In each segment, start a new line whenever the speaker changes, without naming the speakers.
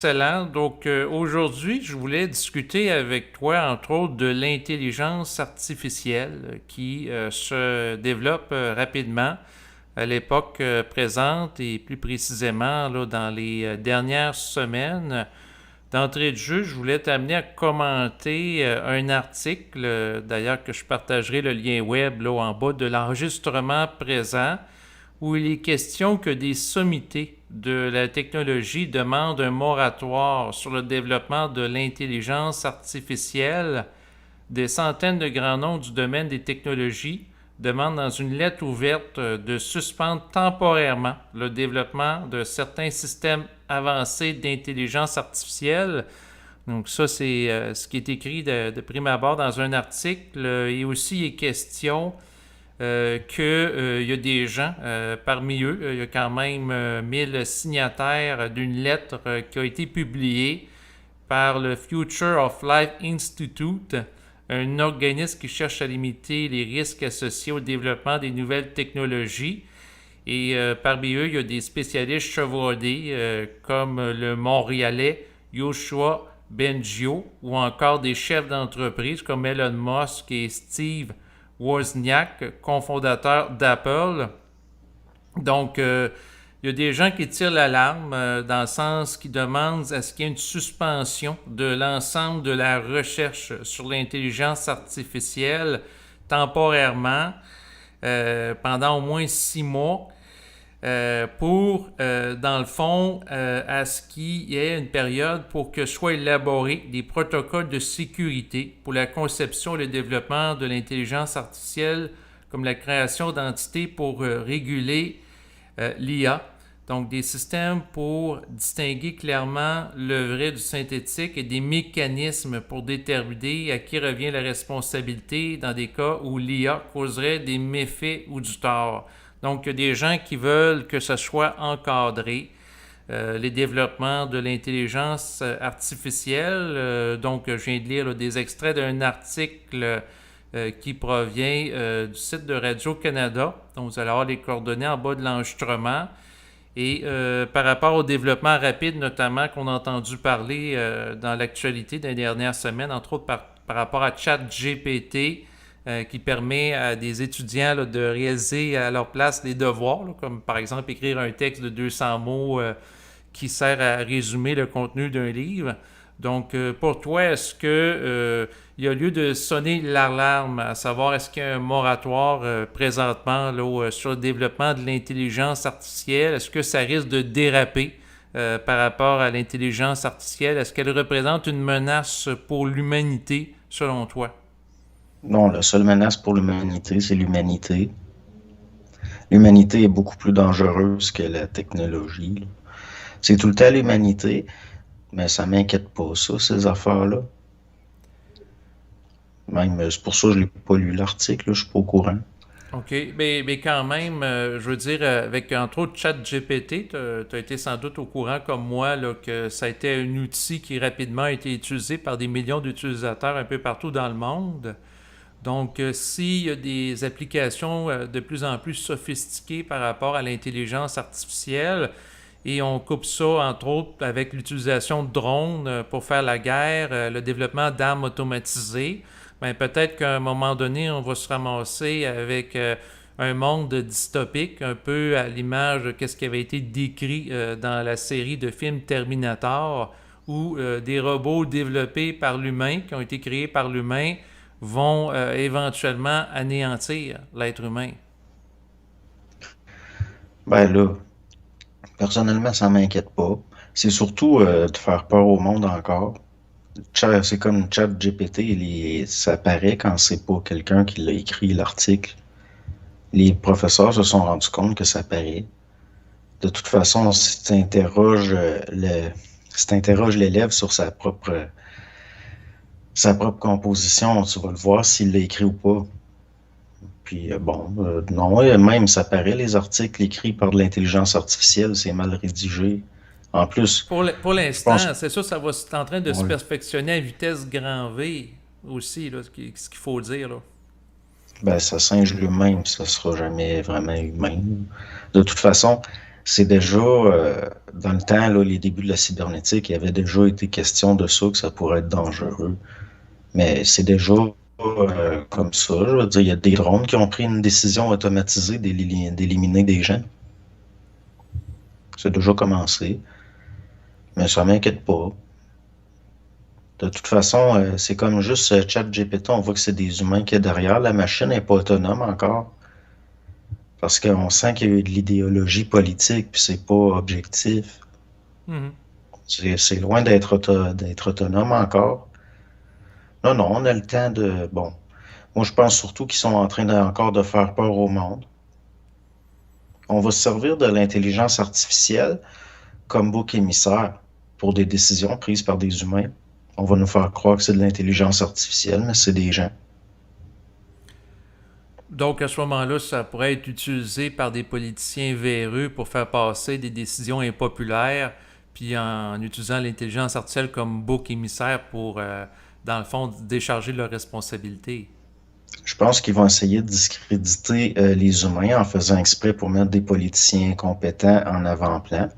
Excellent. Donc, aujourd'hui, je voulais discuter avec toi, entre autres, de l'intelligence artificielle qui se développe rapidement à l'époque présente et plus précisément là, dans les dernières semaines. D'entrée de jeu, je voulais t'amener à commenter un article, d'ailleurs que je partagerai le lien web là, en bas de l'enregistrement présent, où il est question que des sommités de la technologie demandent un moratoire sur le développement de l'intelligence artificielle. Des centaines de grands noms du domaine des technologies demandent dans une lettre ouverte de suspendre temporairement le développement de certains systèmes avancés d'intelligence artificielle. Donc ça, c'est ce qui est écrit de prime abord dans un article. Et aussi, il est question qu'il y a des gens, parmi eux, il y a quand même 1000 signataires d'une lettre qui a été publiée par le Future of Life Institute, un organisme qui cherche à limiter les risques associés au développement des nouvelles technologies. Et parmi eux, il y a des spécialistes chevronnés comme le Montréalais Yoshua Bengio ou encore des chefs d'entreprise comme Elon Musk et Steve Wozniak, cofondateur d'Apple. Donc, il y a des gens qui tirent l'alarme dans le sens qui demandent à ce qu'il y ait une suspension de l'ensemble de la recherche sur l'intelligence artificielle temporairement pendant au moins 6 mois dans le fond, à ce qu'il y ait une période pour que soient élaborés des protocoles de sécurité pour la conception et le développement de l'intelligence artificielle, comme la création d'entités pour réguler l'IA. Donc, des systèmes pour distinguer clairement le vrai du synthétique et des mécanismes pour déterminer à qui revient la responsabilité dans des cas où l'IA causerait des méfaits ou du tort. Donc, il y a des gens qui veulent que ce soit encadré, les développements de l'intelligence artificielle. Donc, je viens de lire là, des extraits d'un article qui provient du site de Radio-Canada. Donc, vous allez avoir les coordonnées en bas de l'enregistrement. Et par rapport au développement rapide, notamment, qu'on a entendu parler dans l'actualité des dernières semaines, entre autres par rapport à ChatGPT, qui permet à des étudiants là, de réaliser à leur place des devoirs, là, comme par exemple écrire un texte de 200 mots qui sert à résumer le contenu d'un livre. Donc, pour toi, est-ce que il y a lieu de sonner l'alarme, à savoir est-ce qu'il y a un moratoire présentement là, sur le développement de l'intelligence artificielle? Est-ce que ça risque de déraper par rapport à l'intelligence artificielle? Est-ce qu'elle représente une menace pour l'humanité, selon toi?
Non, la seule menace pour l'humanité, c'est l'humanité. L'humanité est beaucoup plus dangereuse que la technologie, là. C'est tout le temps l'humanité, mais ça m'inquiète pas, ça, ces affaires-là. Même, c'est pour ça que je l'ai pas lu l'article, là, je suis pas au courant.
OK. Mais quand même, je veux dire, avec entre autres ChatGPT, tu as été sans doute au courant comme moi là, que ça a été un outil qui rapidement a été utilisé par des millions d'utilisateurs un peu partout dans le monde. Donc, s'il y a des applications de plus en plus sophistiquées par rapport à l'intelligence artificielle, et on coupe ça, entre autres, avec l'utilisation de drones pour faire la guerre, le développement d'armes automatisées, ben, peut-être qu'à un moment donné, on va se ramasser avec un monde dystopique, un peu à l'image de ce qui avait été décrit dans la série de films Terminator, où des robots développés par l'humain, qui ont été créés par l'humain, vont éventuellement anéantir l'être humain.
Ben là, personnellement, ça m'inquiète pas. C'est surtout de faire peur au monde encore. C'est comme ChatGPT, ça paraît quand c'est pas quelqu'un qui l'a écrit l'article. Les professeurs se sont rendus compte que ça paraît. De toute façon, si t'interroges l'élève sur sa propre composition, tu vas le voir s'il l'a écrit ou pas. Puis bon, non, même ça paraît, les articles écrits par de l'intelligence artificielle, c'est mal rédigé. En plus,
Pour
je pense,
l'instant, c'est sûr, ça va c'est en train de se
ouais,
perfectionner à vitesse grand V aussi, là, ce qu'il faut dire. Là.
ben ça singe l'humain, puis ça sera jamais vraiment humain. De toute façon, c'est déjà, dans le temps, là, les débuts de la cybernétique, il y avait déjà été question de ça, que ça pourrait être dangereux. Mais c'est déjà comme ça. Je veux dire, il y a des drones qui ont pris une décision automatisée d'éliminer des gens. C'est déjà commencé. Mais ça m'inquiète pas. De toute façon, c'est comme juste ChatGPT, on voit que c'est des humains qui est derrière. La machine n'est pas autonome encore. Parce qu'on sent qu'il y a eu de l'idéologie politique, puis c'est pas objectif.
Mhm.
C'est loin d'être autonome encore. Non, non, on a le temps de... Bon, moi je pense surtout qu'ils sont en train encore de faire peur au monde. On va se servir de l'intelligence artificielle comme bouc émissaire pour des décisions prises par des humains. On va nous faire croire que c'est de l'intelligence artificielle, mais c'est des gens.
Donc, à ce moment-là, ça pourrait être utilisé par des politiciens véreux pour faire passer des décisions impopulaires, puis en utilisant l'intelligence artificielle comme bouc émissaire pour, dans le fond, décharger leurs responsabilités.
Je pense qu'ils vont essayer de discréditer les humains en faisant exprès pour mettre des politiciens compétents en avant-plan,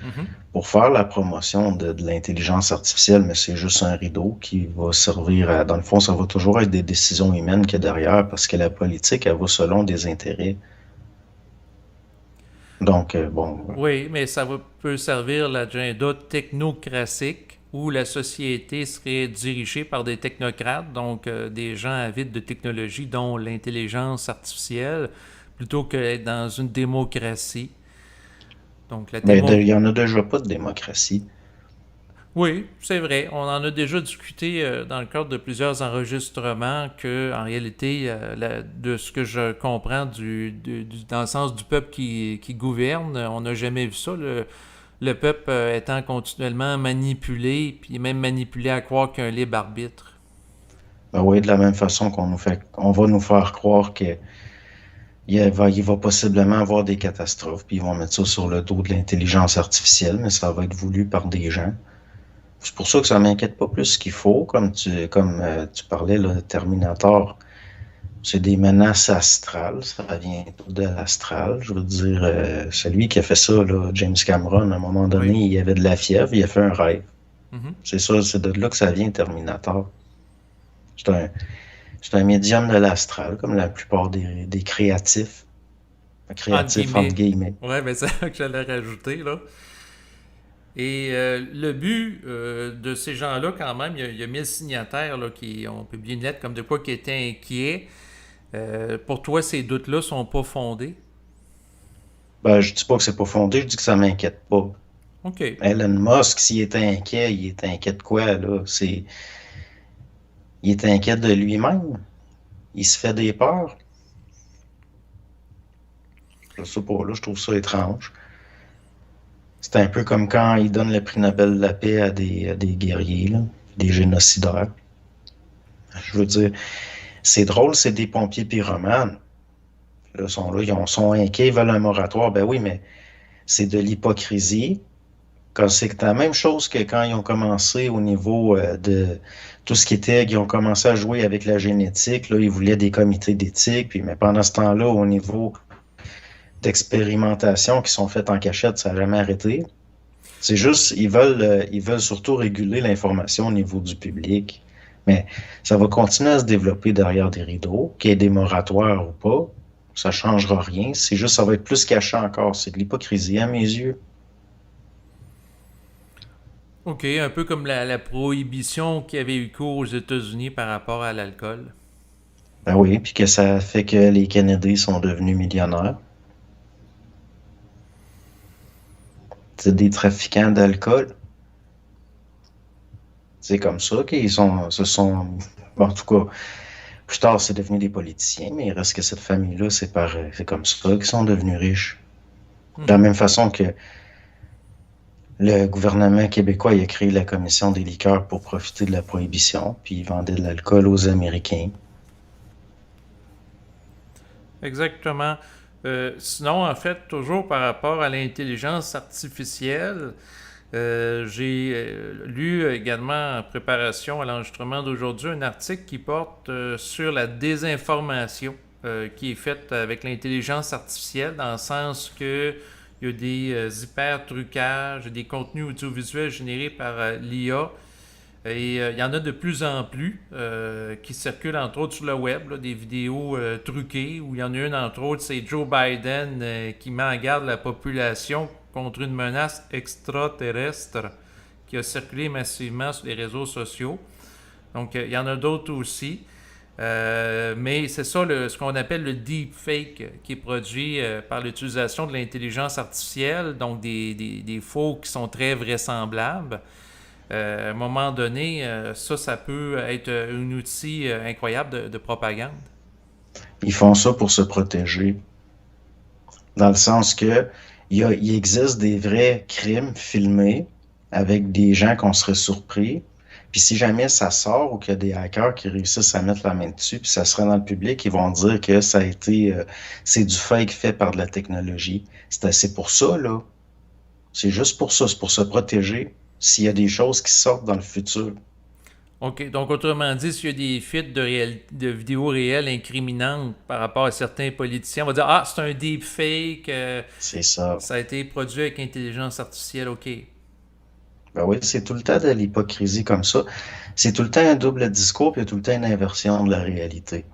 Mhm.
pour faire la promotion de l'intelligence artificielle, mais c'est juste un rideau qui va servir à... Dans le fond, ça va toujours être des décisions humaines qu'il y a derrière, parce que la politique, elle va selon des intérêts. Donc, bon,
Oui, mais peut servir l'agenda technocratique où la société serait dirigée par des technocrates, donc des gens avides de technologie, dont l'intelligence artificielle, plutôt qu'être dans une démocratie. Donc la
ben,
démo...
il y en a déjà pas de démocratie.
Oui, c'est vrai. On en a déjà discuté dans le cadre de plusieurs enregistrements que, en réalité, de ce que je comprends dans le sens du peuple qui gouverne, on n'a jamais vu ça. Le peuple étant continuellement manipulé, puis même manipulé à croire qu'il y a un libre arbitre.
Ben oui, de la même façon on va nous faire croire que il va possiblement avoir des catastrophes, puis ils vont mettre ça sur le dos de l'intelligence artificielle, mais ça va être voulu par des gens. C'est pour ça que ça m'inquiète pas plus qu'il faut, comme tu parlais, là, Terminator. C'est des menaces astrales, ça vient tout de l'astral. Je veux dire, celui qui a fait ça, là, James Cameron, à un moment
Oui.
donné, il avait de la fièvre, il a fait un rêve.
Mhm.
C'est ça, c'est de là que ça vient, Terminator. C'est un, c'est un médium de l'astral, comme la plupart des créatifs.
Entre
Créatifs, entre
guillemets.
guillemets.
Ouais, mais c'est ça que j'allais rajouter, là. Et le but de ces gens-là, quand même, il y a 1000 signataires là, qui ont publié une lettre comme de quoi qui étaient inquiets. Pour toi, ces doutes-là sont pas fondés?
Ben, je dis pas que c'est pas fondé, je dis que ça m'inquiète pas.
OK.
Elon Musk, s'il était inquiet, il est inquiet de quoi, là? Il est inquiet de lui-même. Il se fait des peurs. Je sais pas, là, je trouve ça étrange. C'est un peu comme quand il donne le prix Nobel de la paix à des guerriers, là, des génocidaires. Je veux dire, c'est drôle, c'est des pompiers pyromanes. Là, ils sont inquiets, ils veulent un moratoire. Ben oui, mais c'est de l'hypocrisie. Quand c'est la même chose que quand ils ont commencé au niveau de tout ce qui était, ils ont commencé à jouer avec la génétique. Là, ils voulaient des comités d'éthique. Puis, mais pendant ce temps-là, au niveau d'expérimentation qui sont faites en cachette, ça n'a jamais arrêté. C'est juste, ils veulent surtout réguler l'information au niveau du public. Mais ça va continuer à se développer derrière des rideaux, qu'il y ait des moratoires ou pas. Ça changera rien. C'est juste, ça va être plus caché encore. C'est de l'hypocrisie à mes yeux.
OK, un peu comme la prohibition qui avait eu cours aux États-Unis par rapport à l'alcool.
Ben oui, puis que ça fait que les Kennedy sont devenus millionnaires. C'est des trafiquants d'alcool. C'est comme ça se sont, bon, en tout cas, plus tard, c'est devenu des politiciens, mais il reste que cette famille-là, c'est comme ça qu'ils sont devenus riches. De la
Mhm.
même façon que le gouvernement québécois il a créé la commission des liqueurs pour profiter de la prohibition, puis il vendait de l'alcool aux Américains.
Exactement. Sinon, en fait, toujours par rapport à l'intelligence artificielle, j'ai lu également en préparation à l'enregistrement d'aujourd'hui un article qui porte sur la désinformation qui est faite avec l'intelligence artificielle, dans le sens que Il y a des hyper-trucages, des contenus audiovisuels générés par l'IA. Et il y en a de plus en plus qui circulent entre autres sur le web, là, des vidéos truquées, où il y en a une entre autres, c'est Joe Biden qui met en garde la population contre une menace extraterrestre qui a circulé massivement sur les réseaux sociaux. Donc il y en a d'autres aussi. Mais c'est ça ce qu'on appelle le deepfake qui est produit par l'utilisation de l'intelligence artificielle, donc des faux qui sont très vraisemblables. À un moment donné, ça peut être un outil incroyable de propagande.
Ils font ça pour se protéger, dans le sens que il existe des vrais crimes filmés avec des gens qu'on serait surpris. Puis si jamais ça sort ou qu'il y a des hackers qui réussissent à mettre la main dessus, puis ça sera dans le public, ils vont dire que ça a été, c'est du fake fait par de la technologie. C'est pour ça, là. C'est juste pour ça, c'est pour se protéger s'il y a des choses qui sortent dans le futur.
OK. Donc, autrement dit, s'il y a des fuites de vidéos réelles incriminantes par rapport à certains politiciens, on va dire, ah, c'est un deepfake,
C'est ça.
ça a été produit avec intelligence artificielle, OK.
Ben oui, c'est tout le temps de l'hypocrisie comme ça. C'est tout le temps un double discours, puis il y a tout le temps une inversion de la réalité.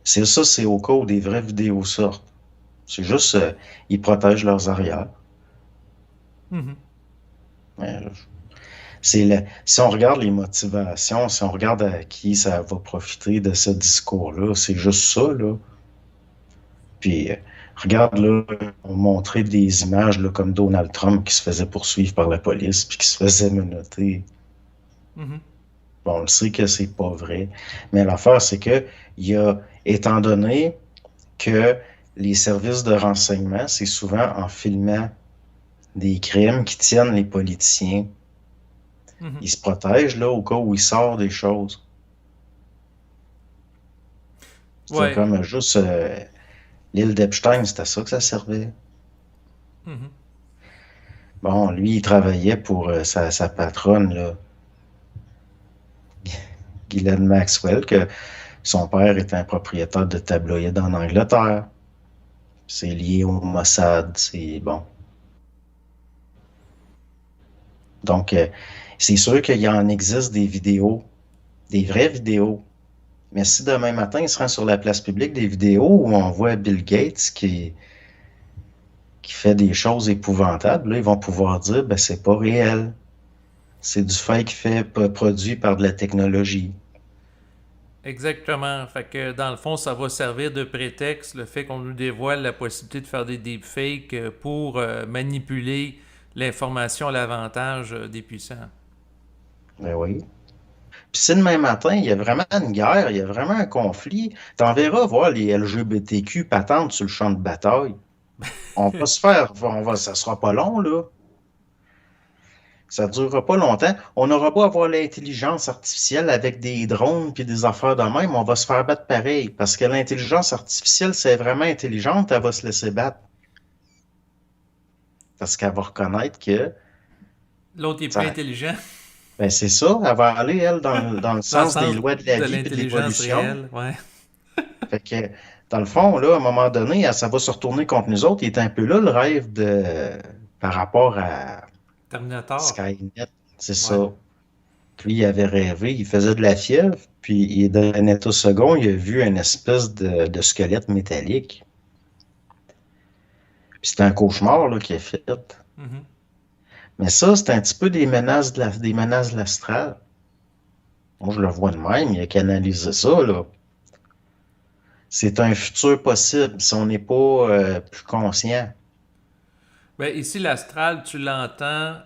C'est ça, c'est au cas où des vraies vidéos sortent. C'est juste, ils protègent leurs arrières.
Mhm.
Ouais, si on regarde les motivations, si on regarde à qui ça va profiter de ce discours-là, c'est juste ça, là. Puis, regarde, là, on montrait des images, là, comme Donald Trump qui se faisait poursuivre par la police, puis qui se faisait menotter.
Mhm.
Bon, on le sait que c'est pas vrai. Mais l'affaire, c'est que, étant donné que les services de renseignement, c'est souvent en filmant des crimes qui tiennent les politiciens.
Mhm.
Ils se protègent, là, au cas où il sort des choses. C'était
Ouais.
comme juste l'île d'Epstein, c'était ça que ça servait.
Mhm.
Bon, lui, il travaillait pour sa patronne, là, Ghislaine Maxwell, que son père était un propriétaire de tabloïd en Angleterre. C'est lié au Mossad, c'est bon. Donc, c'est sûr qu'il y en existe des vidéos, des vraies vidéos. Mais si demain matin, il se rend sur la place publique des vidéos où on voit Bill Gates qui fait des choses épouvantables, là, ils vont pouvoir dire, ben, c'est pas réel. C'est du fake fait, produit par de la technologie.
Exactement. Fait que dans le fond, ça va servir de prétexte le fait qu'on nous dévoile la possibilité de faire des deepfakes pour manipuler l'information à l'avantage des puissants.
Ben oui. Puis si demain matin, il y a vraiment une guerre, il y a vraiment un conflit, t'enverras voir les LGBTQ patentes sur le champ de bataille. On va se faire, ça sera pas long, là. Ça durera pas longtemps. On n'aura pas à avoir l'intelligence artificielle avec des drones puis des affaires de même. On va se faire battre pareil. Parce que l'intelligence artificielle, c'est vraiment intelligente, elle va se laisser battre. Parce qu'elle va reconnaître que
L'autre est plus
ça,
intelligent
ben c'est ça, elle va aller, elle, dans le
dans le
sens des
sens
lois de la
de
vie et de
l'intelligence
l'évolution.
réelle. Ouais.
Fait que, dans le fond, là, à un moment donné, ça va se retourner contre nous autres. Il est un peu là le rêve par rapport à
Terminator.
Skynet. C'est
Ouais.
ça. Lui, il avait rêvé, il faisait de la fièvre, puis il est dans un état second, il a vu une espèce de squelette métallique. Puis c'était un cauchemar là, qu'il a fait.
Mhm.
Mais ça, c'est un petit peu des menaces de l'astral. Moi, je le vois de même, il a canalisé ça, là. C'est un futur possible si on n'est pas plus conscient.
Ben, ici, l'astral, tu l'entends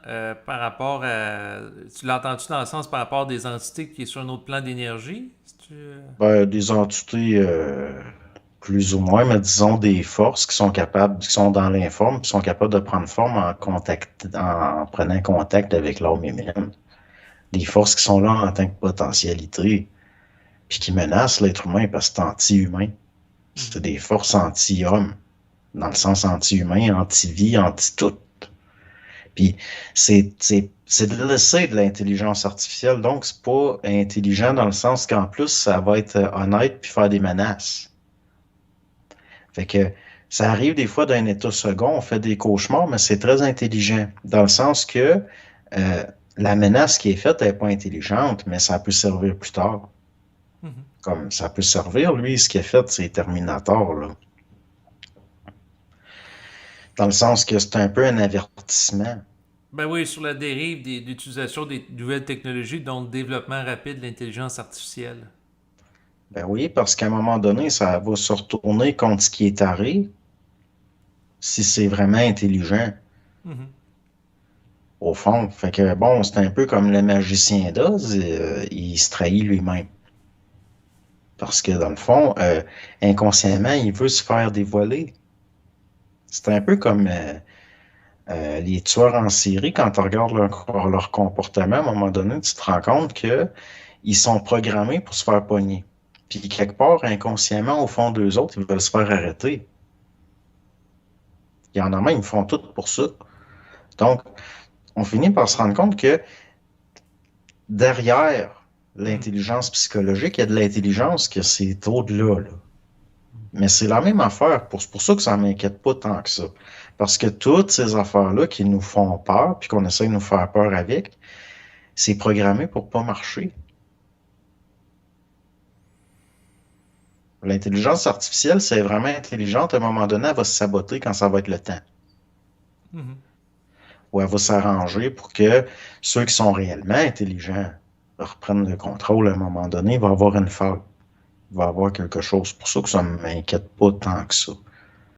par rapport à. Tu l'entends-tu dans le sens par rapport à des entités qui sont sur un autre plan d'énergie?
Ben, des entités plus ou moins, mais disons des forces qui sont capables, qui sont dans l'informe, qui sont capables de prendre forme en prenant contact avec l'homme humain. Des forces qui sont là en tant que potentialité, puis qui menacent l'être humain parce que c'est anti-humain. C'est
Mhm.
des forces anti-homme, dans le sens anti-humain, anti-vie, anti-tout. Puis c'est de l'intelligence artificielle, donc c'est pas intelligent dans le sens qu'en plus, ça va être honnête puis faire des menaces. Fait que Ça arrive des fois d'un état second, on fait des cauchemars, mais c'est très intelligent, dans le sens que euh, la menace qui est faite n'est pas intelligente, mais ça peut servir plus tard.
Mhm.
Comme ça peut servir, lui, ce qu'il a fait, c'est Terminator, là. Dans le sens que c'est un peu un avertissement.
Ben oui, sur la dérive d'utilisation des nouvelles technologies, dont le développement rapide de l'intelligence artificielle.
Ben oui, parce qu'à un moment donné, ça va se retourner contre ce qui est taré, si c'est vraiment intelligent,
Mhm.
au fond. Fait que bon, c'est un peu comme le magicien d'Oz, il se trahit lui-même. Parce que dans le fond, inconsciemment, il veut se faire dévoiler. C'est un peu comme les tueurs en série, quand tu regardes leur comportement, à un moment donné, tu te rends compte que ils sont programmés pour se faire pogner. Puis quelque part, inconsciemment, au fond d'eux autres, ils veulent se faire arrêter. Il y en a même, ils font tout pour ça. Donc, on finit par se rendre compte que derrière
Mhm.
l'intelligence psychologique, il y a de l'intelligence que c'est au-delà, là. Mais c'est la même affaire. C'est pour ça que ça ne m'inquiète pas tant que ça. Parce que toutes ces affaires-là qui nous font peur, puis qu'on essaie de nous faire peur avec, c'est programmé pour pas marcher. L'intelligence artificielle, c'est vraiment intelligente. À un moment donné, elle va se saboter quand ça va être le temps.
Mhm.
Ou elle va s'arranger pour que ceux qui sont réellement intelligents reprennent le contrôle à un moment donné. Il va y avoir une faille. Il va y avoir quelque chose. C'est pour ça que ça ne m'inquiète pas tant que ça.